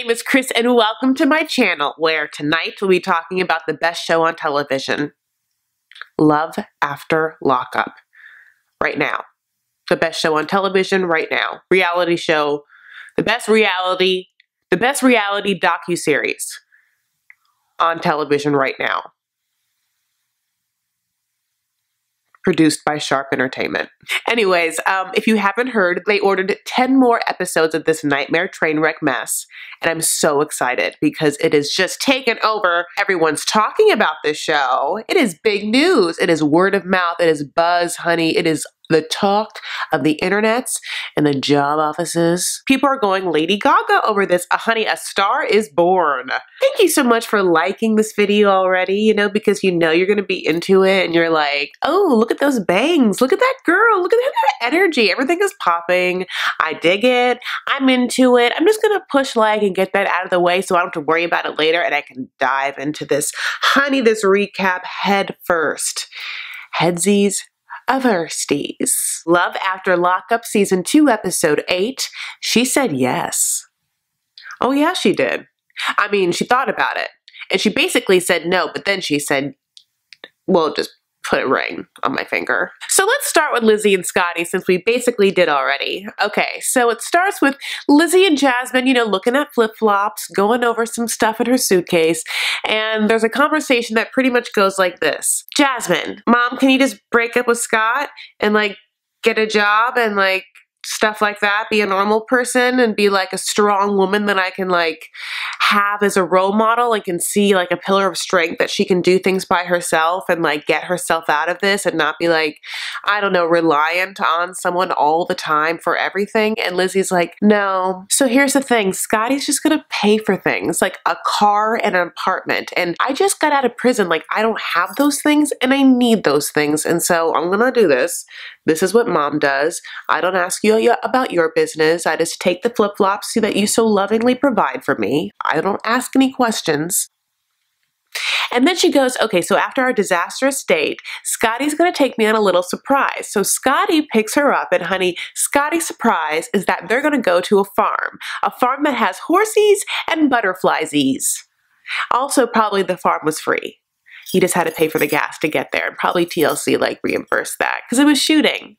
name is Chris and welcome to my channel where tonight we'll be talking about the best show on television, Love After Lockup. Right now. The best show on television right now. Reality show. The best reality docuseries on television right now. Produced by Sharp Entertainment. Anyways, if you haven't heard, they ordered 10 more episodes of this nightmare train wreck mess, and I'm so excited because it is just taken over. Everyone's talking about this show. It is big news. It is word of mouth. It is buzz, honey. It is the talk of the internets and the job offices. People are going Lady Gaga over this. Honey, a star is born. Thank you so much for liking this video already, you know, because you know you're going to be into it and you're like, oh, look at those bangs. Look at that girl. Look at that energy. Everything is popping. I dig it. I'm into it. I'm just going to push like and get that out of the way so I don't have to worry about it later and I can dive into this, honey, this recap head first. Headsies. Firsties. Love After Lockup Season 2, Episode 8. She said yes. Oh yeah, she did. I mean, she thought about it. And she basically said no, but then she said, well, just put a ring on my finger. So let's start with Lizzie and Scotty since we basically did already. Okay, so it starts with Lizzie and Jasmine, you know, looking at flip-flops, going over some stuff in her suitcase, and there's a conversation that pretty much goes like this. Jasmine, Mom, can you just break up with Scott and like get a job and like stuff like that, be a normal person and be like a strong woman that I can like have as a role model and can see like a pillar of strength that she can do things by herself and like get herself out of this and not be like, I don't know, reliant on someone all the time for everything. And Lizzie's like, no. So here's the thing, Scotty's just gonna pay for things like a car and an apartment. And I just got out of prison, like I don't have those things and I need those things. And so I'm gonna do this. This is what Mom does. I don't ask you about your business. I just take the flip-flops that you so lovingly provide for me. I don't ask any questions. And then she goes, okay, so after our disastrous date, Scotty's gonna take me on a little surprise. So Scotty picks her up and honey, Scotty's surprise is that they're gonna go to a farm that has horsies and butterfliesies. Also, probably the farm was free. He just had to pay for the gas to get there and probably TLC like reimbursed that because it was shooting.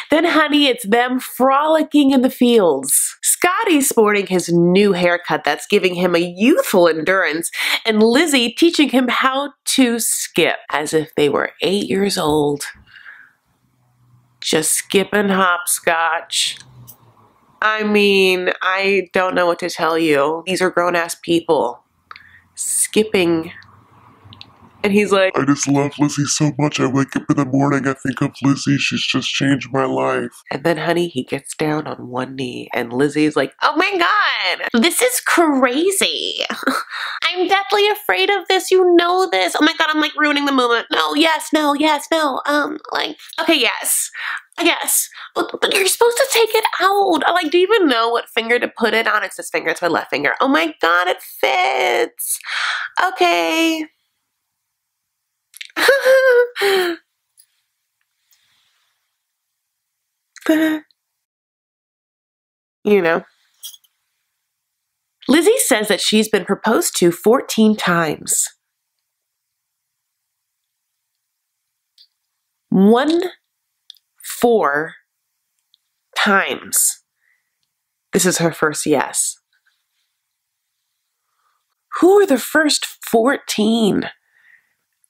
Then honey, it's them frolicking in the fields. Scotty's sporting his new haircut that's giving him a youthful endurance and Lizzie teaching him how to skip as if they were 8 years old. Just skip and hopscotch. I mean, I don't know what to tell you. These are grown-ass people skipping. And he's like, I just love Lizzie so much. I wake up in the morning, I think of Lizzie. She's just changed my life. And then, honey, he gets down on one knee. And Lizzie's like, oh my God, this is crazy. I'm deathly afraid of this. You know this. Oh my God, I'm like ruining the moment. No, yes, no, yes, no. Like, okay, yes. Yes, but you're supposed to take it out. Like, do you even know what finger to put it on? It's this finger, it's my left finger. Oh my God, it fits. Okay. You know. Lizzie says that she's been proposed to 14 times. 4 times. This is her first yes. Who are the first 14?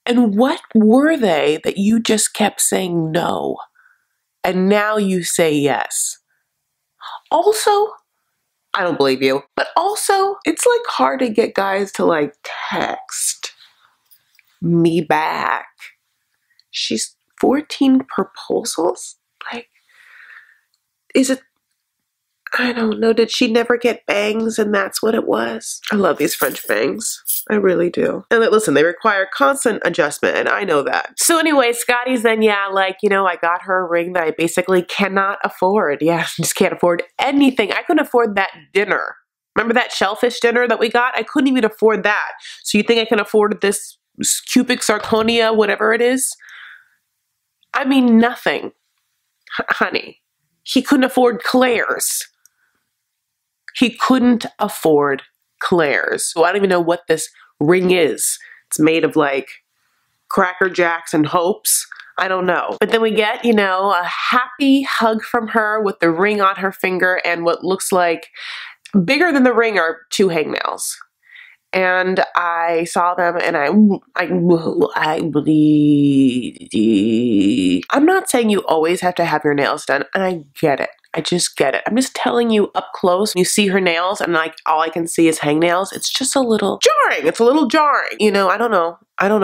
And what were they that you just kept saying no? And now you say yes. Also, I don't believe you, but also it's like hard to get guys to like text me back. She's 14 proposals? Like, is it, I don't know, did she never get bangs and that's what it was? I love these French bangs. I really do. And listen, they require constant adjustment and I know that. So anyway, Scotty's then, yeah, like, you know, I got her a ring that I basically cannot afford. Yeah, just can't afford anything. I couldn't afford that dinner. Remember that shellfish dinner that we got? I couldn't even afford that. So you think I can afford this cubic zirconia, whatever it is? I mean, nothing. Honey, he couldn't afford Claire's. He couldn't afford Claire's. So I don't even know what this ring is. It's made of like Cracker Jacks and Hopes. I don't know. But then we get, you know, a happy hug from her with the ring on her finger and what looks like bigger than the ring are 2 hangnails. And I saw them and I believe. I'm not saying you always have to have your nails done, and I get it. I just get it. I'm just telling you up close, you see her nails and like all I can see is hangnails. It's just a little jarring. It's a little jarring. You know, I don't know.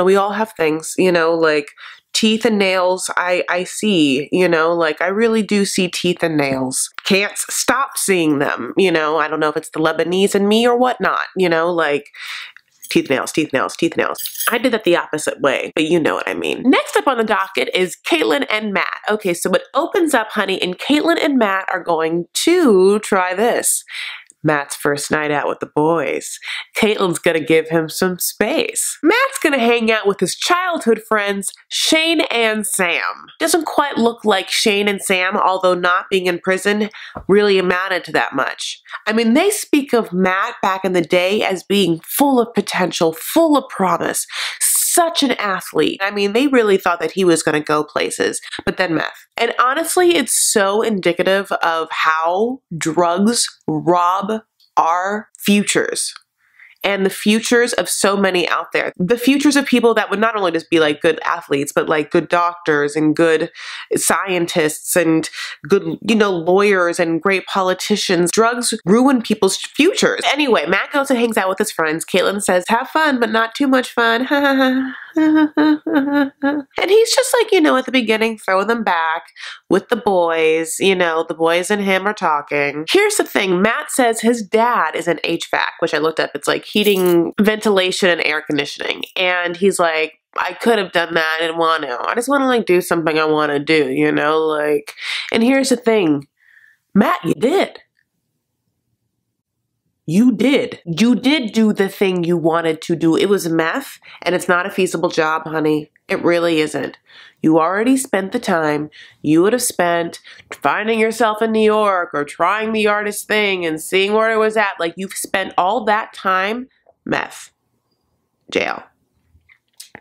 We all have things, you know, like teeth and nails. I see, you know, like I really do see teeth and nails. Can't stop seeing them, you know. I don't know if it's the Lebanese in me or whatnot, you know, like teeth, nails, teeth, nails, teeth, nails. I did that the opposite way, but you know what I mean. Next up on the docket is Caitlyn and Matt. Okay, so it opens up, honey, and Caitlyn and Matt are going to try this. Matt's first night out with the boys. Caitlyn's gonna give him some space. Matt's gonna hang out with his childhood friends, Shane and Sam. Doesn't quite look like Shane and Sam, although not being in prison really amounted to that much. I mean, they speak of Matt back in the day as being full of potential, full of promise, such an athlete. I mean, they really thought that he was gonna go places, but then meth. And honestly, it's so indicative of how drugs rob our futures and the futures of so many out there. The futures of people that would not only just be like good athletes, but like good doctors and good scientists and good, you know, lawyers and great politicians. Drugs ruin people's futures. Anyway, Matt goes and hangs out with his friends. Caitlyn says, have fun, but not too much fun. And he's just like, you know, at the beginning, throwing them back with the boys. You know, the boys and him are talking. Here's the thing. Matt says his dad is an HVAC, which I looked up. It's like heating, ventilation, and air conditioning. And he's like, I could have done that. I didn't want to. I just want to like do something I want to do, you know, like, and here's the thing. Matt, you did. You did. You did do the thing you wanted to do. It was meth, and it's not a feasible job, honey. It really isn't. You already spent the time you would have spent finding yourself in New York or trying the artist thing and seeing where it was at. Like, you've spent all that time, meth, jail.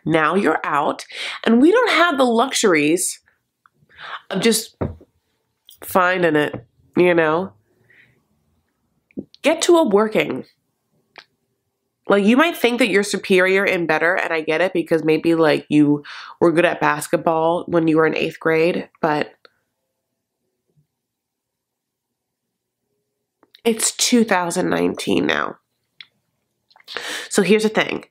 Now you're out, and we don't have the luxuries of just finding it, you know? Get to a working. Like, you might think that you're superior and better, and I get it because maybe like you were good at basketball when you were in 8th grade, but it's 2019 now. So here's the thing.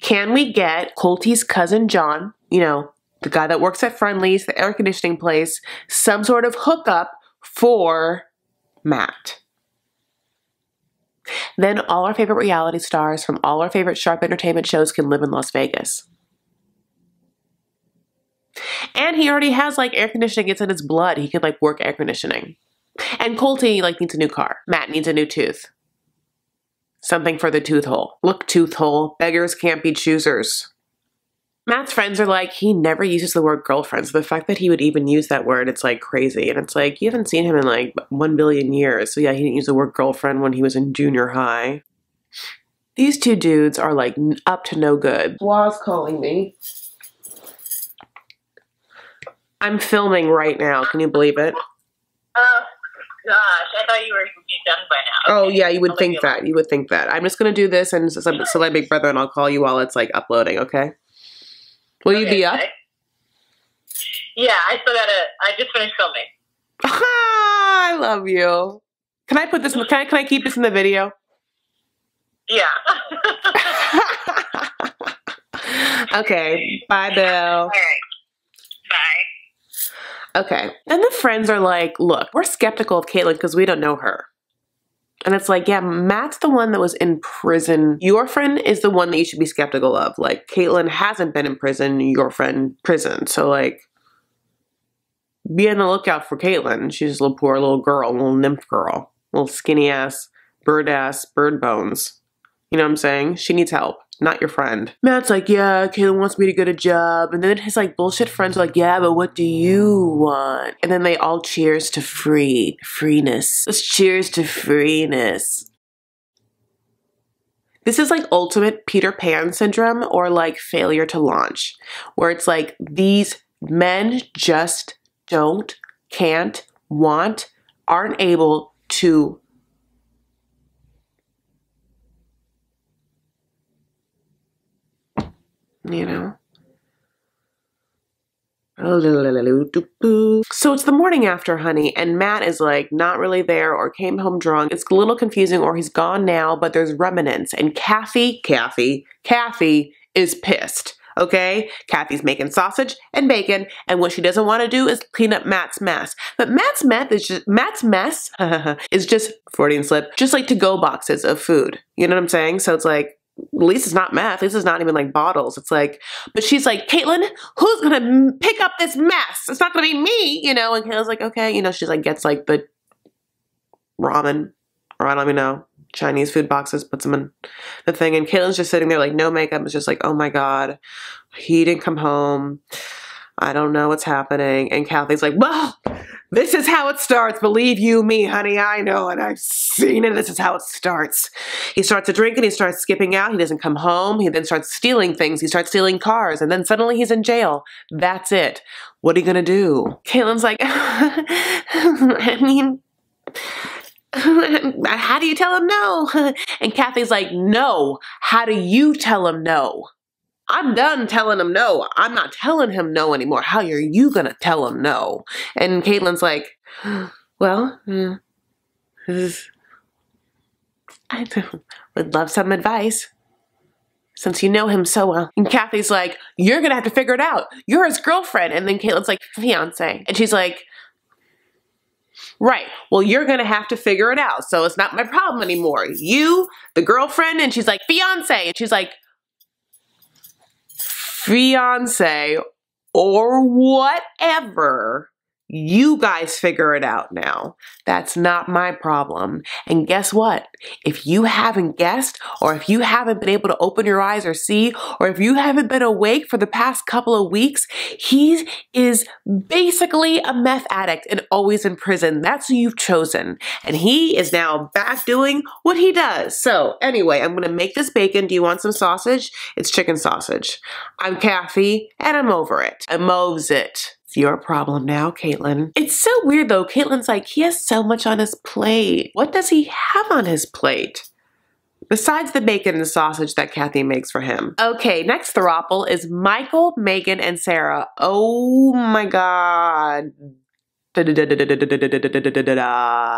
Can we get Colty's cousin John, you know, the guy that works at Friendly's, the air conditioning place, some sort of hookup for Matt? Then all our favorite reality stars from all our favorite Sharp Entertainment shows can live in Las Vegas. And he already has like air conditioning. It's in his blood. He can like work air conditioning. And Colty like needs a new car. Matt needs a new tooth. Something for the tooth hole. Look, tooth hole. Beggars can't be choosers. Matt's friends are like, he never uses the word girlfriend. So the fact that he would even use that word, it's like crazy. And it's like, you haven't seen him in like 1 billion years. So yeah, he didn't use the word girlfriend when he was in junior high. These two dudes are like up to no good. Wa's calling me. I'm filming right now. Can you believe it? Oh, gosh. I thought you were done by now. Okay. Oh, yeah, you would think that. You would think that. I'm just going to do this and so my big brother and I'll call you while it's like uploading, okay? Will you be up? Yeah, I just finished filming. I love you. Can I put this, can I keep this in the video? Yeah. Okay, bye, Bill. All right. Bye. Okay, then the friends are like, look, we're skeptical of Caitlyn because we don't know her. And it's like, yeah, Matt's the one that was in prison. Your friend is the one that you should be skeptical of. Like, Caitlyn hasn't been in prison, your friend prison. So, like, be on the lookout for Caitlyn. She's a little poor little girl, little nymph girl. Little skinny ass, bird bones. You know what I'm saying? She needs help. not your friend. Matt's like, yeah, Caitlin wants me to get a job. And then his like bullshit friends are like, yeah, but what do you want? And then they all cheers to freeness. Let's cheers to freeness. This is like ultimate Peter Pan syndrome or like failure to launch, where it's like these men just can't, want, aren't able to you know. So it's the morning after, honey, and Matt is like not really there or came home drunk. It's a little confusing, or he's gone now, but there's remnants. And Kathy is pissed. Okay? Kathy's making sausage and bacon, and what she doesn't want to do is clean up Matt's mess. But Matt's mess is just Freudian slip, just like to-go boxes of food. You know what I'm saying? So it's like, at least it's not meth. At least it's not even like bottles. It's like, but she's like, Caitlin, who's gonna pick up this mess? It's not gonna be me, you know? And Caitlin's like, okay, you know, she's like, gets like the ramen, or I don't even know, Chinese food boxes, puts them in the thing. And Caitlin's just sitting there like, no makeup. It's just like, oh my God, he didn't come home. I don't know what's happening. And Kathy's like, well, this is how it starts. Believe you me, honey. I know and I've seen it. This is how it starts. He starts to drink and he starts skipping out. He doesn't come home. He then starts stealing things. He starts stealing cars. And then suddenly he's in jail. That's it. What are you going to do? Caitlin's like, I mean, how do you tell him no? And Kathy's like, no. How do you tell him no? I'm done telling him no. I'm not telling him no anymore. How are you gonna tell him no? And Caitlin's like, well, I would love some advice since you know him so well. And Kathy's like, you're gonna have to figure it out. You're his girlfriend. And then Caitlin's like, fiance. And she's like, right, well, you're gonna have to figure it out. So it's not my problem anymore. You, the girlfriend, and she's like, fiance. And she's like, fiance or whatever, you guys figure it out now. That's not my problem. And guess what? If you haven't guessed, or if you haven't been able to open your eyes or see, or if you haven't been awake for the past couple of weeks, he is basically a meth addict and always in prison. That's who you've chosen. And he is now back doing what he does. So anyway, I'm gonna make this bacon. Do you want some sausage? It's chicken sausage. I'm Kathy and I'm over it. I'm over it. It's your problem now, Caitlin. It's so weird though. Caitlin's like, he has so much on his plate. What does he have on his plate? Besides the bacon and the sausage that Kathy makes for him. Okay, next throuple is Michael, Megan, and Sarah. Oh my God.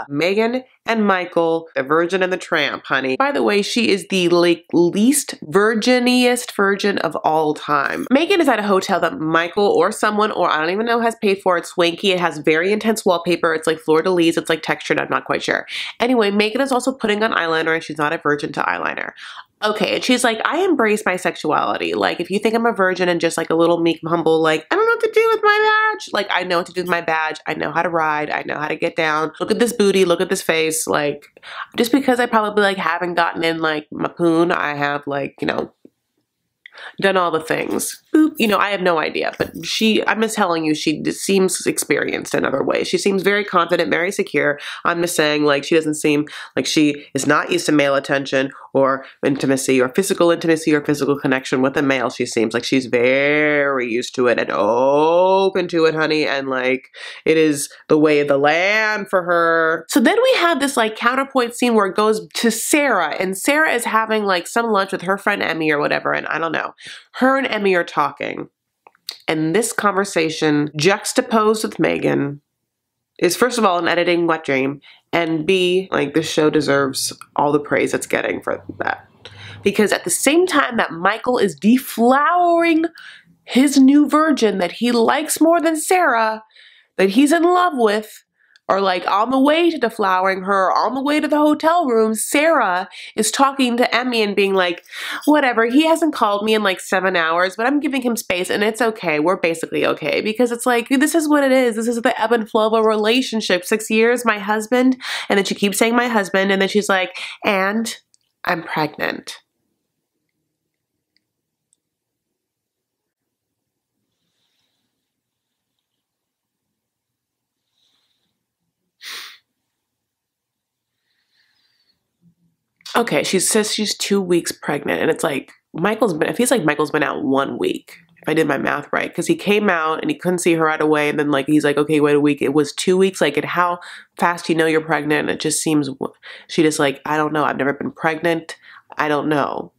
Megan and Michael, the Virgin and the Tramp, honey. By the way, she is the least virginiest virgin of all time. Megan is at a hotel that Michael or someone, or I don't even know, has paid for. It's swanky. It has very intense wallpaper. It's like fleur-de-lis. It's like textured. I'm not quite sure. Anyway, Megan is also putting on eyeliner and she's not a virgin to eyeliner. Okay, and she's like, I embrace my sexuality. Like, if you think I'm a virgin and just like a little meek, humble, like, I don't know what to do with my badge. Like, I know what to do with my badge. I know how to ride. I know how to get down. Look at this booty. Look at this face. Like, just because I probably like haven't gotten in like my poon, I have like, you know, done all the things. Boop. You know, I have no idea, but I'm just telling you, she seems experienced in other ways. She seems very confident, very secure. I'm just saying, like, she doesn't seem like she is not used to male attention or intimacy or physical connection with a male. She seems like she's very used to it and open to it, honey. And like, it is the way of the land for her. So then we have this like counterpoint scene where it goes to Sarah, and Sarah is having like some lunch with her friend Emmy or whatever. And I don't know, her and Emmy are talking. And this conversation juxtaposed with Megan is, first of all, an editing wet dream, and B, like, the show deserves all the praise it's getting for that. Because at the same time that Michael is deflowering his new virgin that he likes more than Sarah, that he's in love with, or like on the way to deflowering her, on the way to the hotel room, Sarah is talking to Emmy and being like, whatever, he hasn't called me in like 7 hours, but I'm giving him space and it's okay. We're basically okay, because it's like, this is what it is. This is the ebb and flow of a relationship. 6 years, my husband, and then she keeps saying my husband, and then she's like, and I'm pregnant. Okay, she says she's 2 weeks pregnant, and it's like, it feels like Michael's been out 1 week, if I did my math right, because he came out and he couldn't see her right away, and then like he's like, okay, wait a week. It was 2 weeks. Like, and how fast you know you're pregnant? It just seems, she just like, I don't know. I've never been pregnant. I don't know.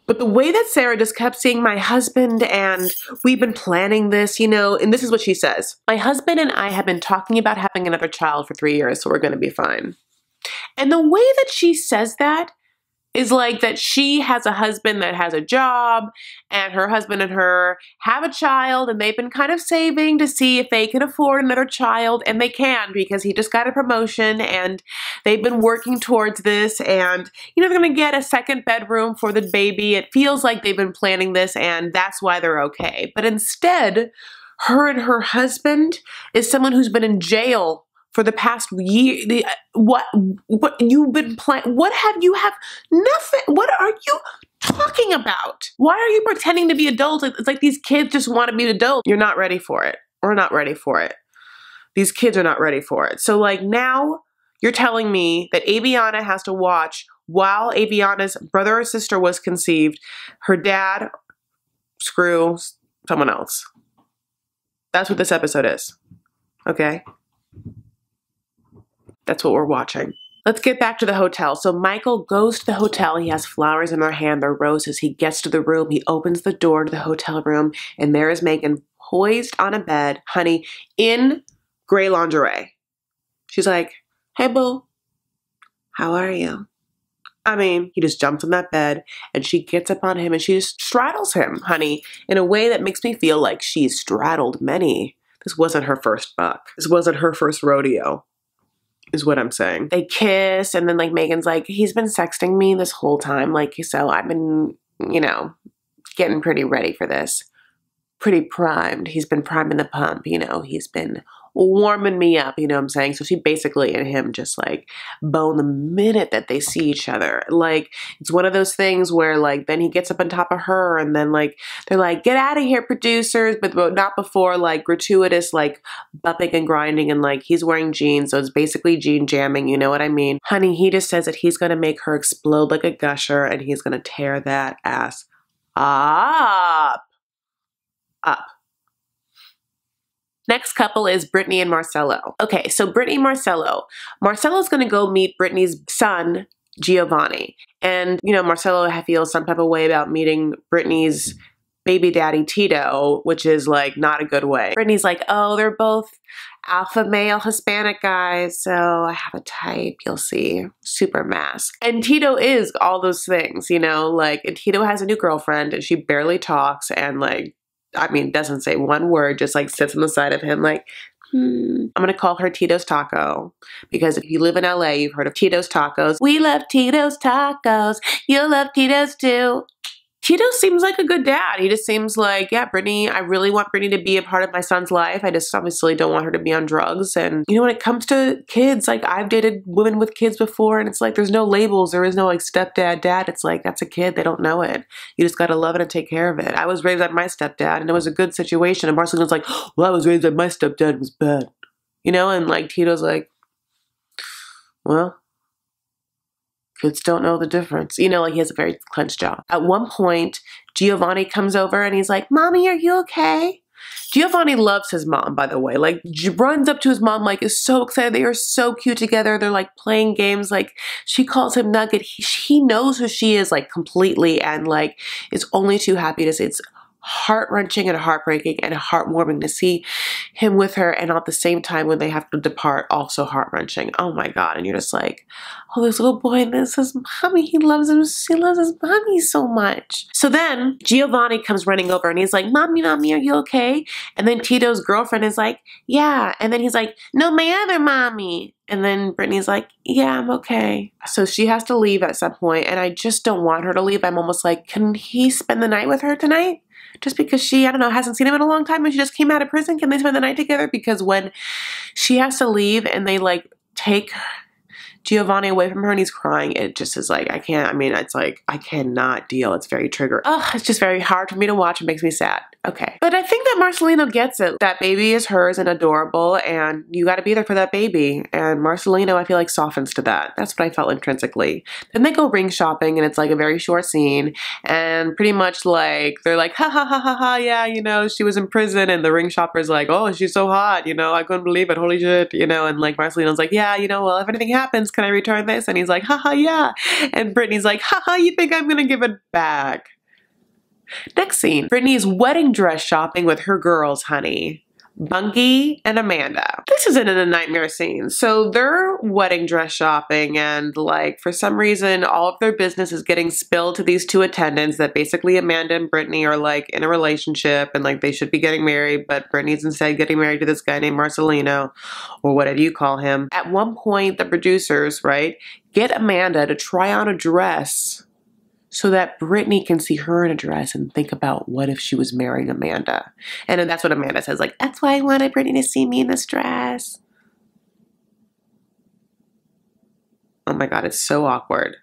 But the way that Sarah just kept saying my husband and we've been planning this, and this is what she says. My husband and I have been talking about having another child for 3 years, so we're going to be fine. And the way that she says that is like that she has a husband that has a job and her husband and her have a child and they've been kind of saving to see if they can afford another child, and they can because he just got a promotion and they've been working towards this, and they're going to get a second bedroom for the baby. It feels like they've been planning this and that's why they're okay. But instead, her and her husband is someone who's been in jail for the past year. What you've been planning? What you have nothing. What are you talking about? Why are you pretending to be adults? It's like these kids just want to be adults. You're not ready for it. We're not ready for it. These kids are not ready for it. So like now you're telling me that Aviana has to watch while Aviana's brother or sister was conceived, her dad screw someone else. That's what this episode is. Okay? That's what we're watching. Let's get back to the hotel. So Michael goes to the hotel. He has flowers in their hand. They're roses. He gets to the room. He opens the door to the hotel room. And there is Megan poised on a bed, honey, in gray lingerie. She's like, hey, boo. How are you? I mean, he just jumps on that bed and she gets up on him and she just straddles him, honey, in a way that makes me feel like she's straddled many. This wasn't her first buck. This wasn't her first rodeo. Is what I'm saying. They kiss, and then like Megan's like, he's been sexting me this whole time, like, so I've been, getting pretty ready for this. Pretty primed. He's been priming the pump, he's been warming me up, you know what I'm saying? So she basically and him just like bone the minute that they see each other. Like, it's one of those things where like then he gets up on top of her and then like they're like, get out of here, producers, but not before like gratuitous like bumping and grinding, and like he's wearing jeans, so it's basically jean jamming, you know what I mean? Honey, he just says that he's gonna make her explode like a gusher and he's gonna tear that ass up. Next couple is Brittany and Marcelo. Okay, so Brittany and Marcelo. Marcelo's gonna go meet Brittany's son, Giovanni. And, Marcelo feels some type of way about meeting Brittany's baby daddy, Tito, which is like not a good way. Brittany's like, oh, they're both alpha male Hispanic guys, so I have a type, you'll see. Super mask. And Tito is all those things, like, and Tito has a new girlfriend and she barely talks and like, doesn't say one word, just like sits on the side of him like, I'm gonna call her Tito's Taco, because if you live in LA, you've heard of Tito's Tacos. We love Tito's Tacos. You'll love Tito's too. Tito seems like a good dad. He just seems like, yeah, Brittany, I really want Brittany to be a part of my son's life. I just obviously don't want her to be on drugs. And, when it comes to kids, like I've dated women with kids before and it's like there's no labels. There is no like stepdad, dad. It's like, that's a kid. They don't know it. You just got to love it and take care of it. I was raised by my stepdad and it was a good situation. And Marcelina's like, well, I was raised by my stepdad. It was bad. And like Tito's like, well, kids don't know the difference. Like he has a very clenched jaw. At one point, Giovanni comes over and he's like, Mommy, are you okay? Giovanni loves his mom, by the way. Like, runs up to his mom, like, is so excited. They are so cute together. They're like playing games. Like, she calls him Nugget. He knows who she is, like, completely, and like is only too happy to say it's heart-wrenching and heartbreaking and heartwarming to see him with her, and at the same time when they have to depart, also heart-wrenching. Oh my God. And you're just like, oh, this little boy misses his mommy. He loves his mommy so much. So then Giovanni comes running over and he's like, Mommy, are you okay? And then Tito's girlfriend is like, yeah. And then he's like, no, my other mommy. And then Brittany's like, yeah, I'm okay. So she has to leave at some point, and I just don't want her to leave. I'm almost like, can he spend the night with her tonight? Just because she, I don't know, hasn't seen him in a long time and she just came out of prison, can they spend the night together? Because when she has to leave and they like take Giovanni away from her and he's crying, it just is like, I can't, it's like, I cannot deal. It's very trigger. Oh, it's just very hard for me to watch. It makes me sad. Okay. But I think that Marcelino gets it. That baby is hers and adorable, and you got to be there for that baby. And And Marcelino, I feel like, softens to that. That's what I felt intrinsically. Then they go ring shopping, and it's like a very short scene. And pretty much like, they're like, ha ha ha ha ha, yeah, you know, she was in prison. And the ring shopper's like, oh, she's so hot, you know, I couldn't believe it, holy shit, you know. And like Marcelino's like, yeah, you know, well, if anything happens, can I return this? And he's like, haha, yeah. And Brittany's like, haha, you think I'm gonna give it back? Next scene, Brittany's wedding dress shopping with her girls, honey. Bungie and Amanda. This isn't in a nightmare scene. So they're wedding dress shopping, and like for some reason all of their business is getting spilled to these two attendants that basically Amanda and Brittany are like in a relationship and like they should be getting married, but Brittany's instead getting married to this guy named Marcelino, or whatever you call him. At one point the producers, right, get Amanda to try on a dress so that Brittany can see her in a dress and think about what if she was marrying Amanda. And then that's what Amanda says, like, that's why I wanted Brittany to see me in this dress. Oh my God, it's so awkward.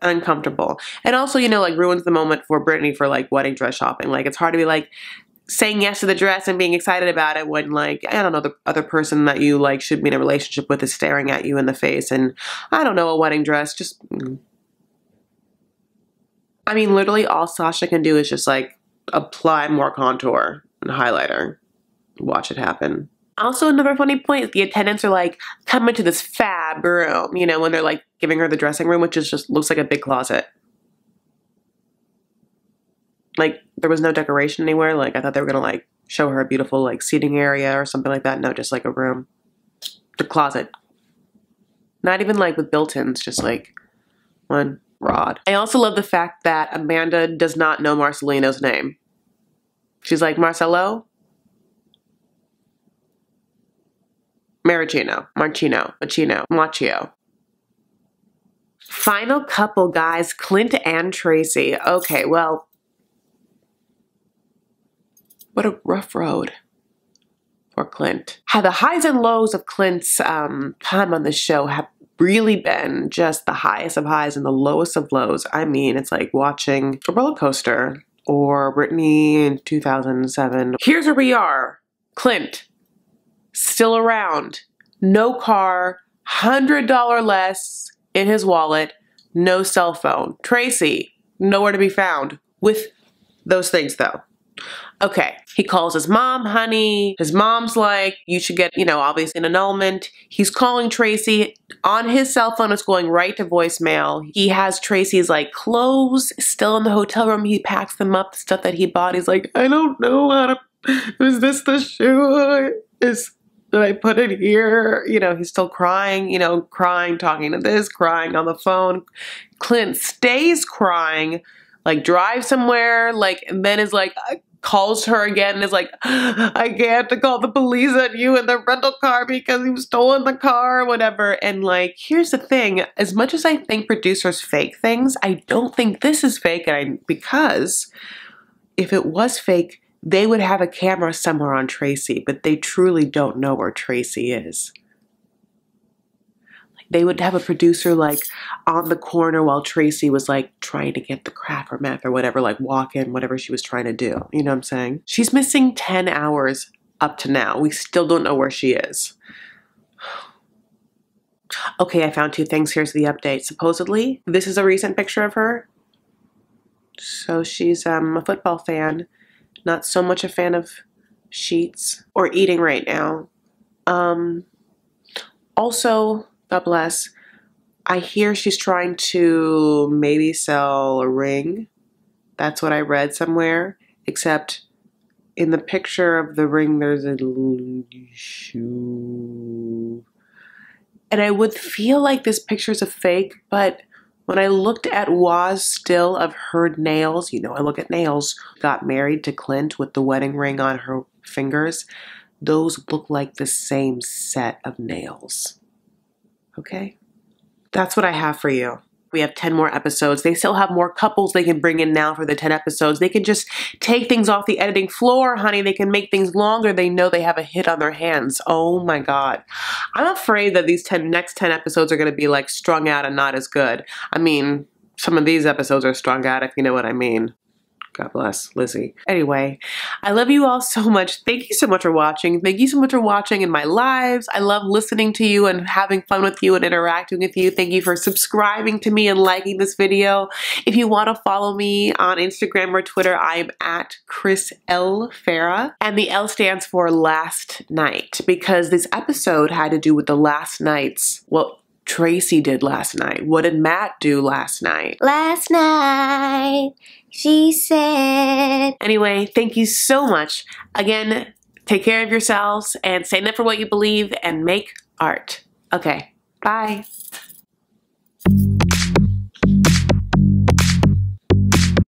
Uncomfortable. And also, you know, like ruins the moment for Brittany for like wedding dress shopping. Like it's hard to be like saying yes to the dress and being excited about it when like, I don't know, the other person that you like should be in a relationship with is staring at you in the face. And I don't know, a wedding dress, just... I mean, literally all Sasha can do is just like apply more contour and highlighter. Watch it happen. Also, another funny point is the attendants are like, come into this fab room, you know, when they're like giving her the dressing room, which is just looks like a big closet. Like there was no decoration anywhere. Like I thought they were gonna like show her a beautiful like seating area or something like that. No, just like a room. The closet. Not even like with built-ins, just like one rod. I also love the fact that Amanda does not know Marcelino's name. She's like, Marcelo? Maricino. Marchino. Machino. Machio. Final couple, guys. Clint and Tracy. Okay, well, what a rough road for Clint. How the highs and lows of Clint's time on the show have really been just the highest of highs and the lowest of lows. I mean, it's like watching a roller coaster or Brittany in 2007. Here's where we are. Clint, still around. No car, $100 less in his wallet, no cell phone. Tracy, nowhere to be found with those things though. Okay, he calls his mom, honey. His mom's like, you should get, you know, obviously an annulment. He's calling Tracy on his cell phone. It's going right to voicemail. He has Tracy's like clothes still in the hotel room. He packs them up, the stuff that he bought. He's like, I don't know how to, is this the shoe? Did I put it here? You know, he's still crying, you know, crying, talking to this, crying on the phone. Clint stays crying, like drives somewhere, like, and then is like, calls her again and is like, I can't call the police on you in the rental car because you've stolen the car or whatever. And like, here's the thing, as much as I think producers fake things, I don't think this is fake. Because if it was fake, they would have a camera somewhere on Tracy, but they truly don't know where Tracy is. They would have a producer like on the corner while Tracy was like trying to get the crack or meth or whatever, like walk in, whatever she was trying to do. You know what I'm saying? She's missing 10 hours up to now. We still don't know where she is. Okay, I found two things. Here's the update. Supposedly, this is a recent picture of her. So she's a football fan. Not so much a fan of sheets or eating right now. Also, God bless, I hear she's trying to maybe sell a ring. That's what I read somewhere. Except in the picture of the ring, there's a little shoe. And I would feel like this picture's a fake, but when I looked at Waz still of her nails, you know, I look at nails, got married to Clint with the wedding ring on her fingers, those look like the same set of nails. Okay? That's what I have for you. We have 10 more episodes. They still have more couples they can bring in now for the 10 episodes. They can just take things off the editing floor, honey. They can make things longer. They know they have a hit on their hands. Oh my God. I'm afraid that these next 10 episodes are going to be like strung out and not as good. I mean, some of these episodes are strung out, if you know what I mean. God bless Lizzie. Anyway, I love you all so much. Thank you so much for watching. Thank you so much for watching in my lives. I love listening to you and having fun with you and interacting with you. Thank you for subscribing to me and liking this video. If you want to follow me on Instagram or Twitter, I'm at Chris L. Farah. And the L stands for last night because this episode had to do with the last nights. Well, Tracy did last night. What did Matt do last night? Last night, she said. Anyway, thank you so much. Again, take care of yourselves and stand up for what you believe and make art. Okay, bye.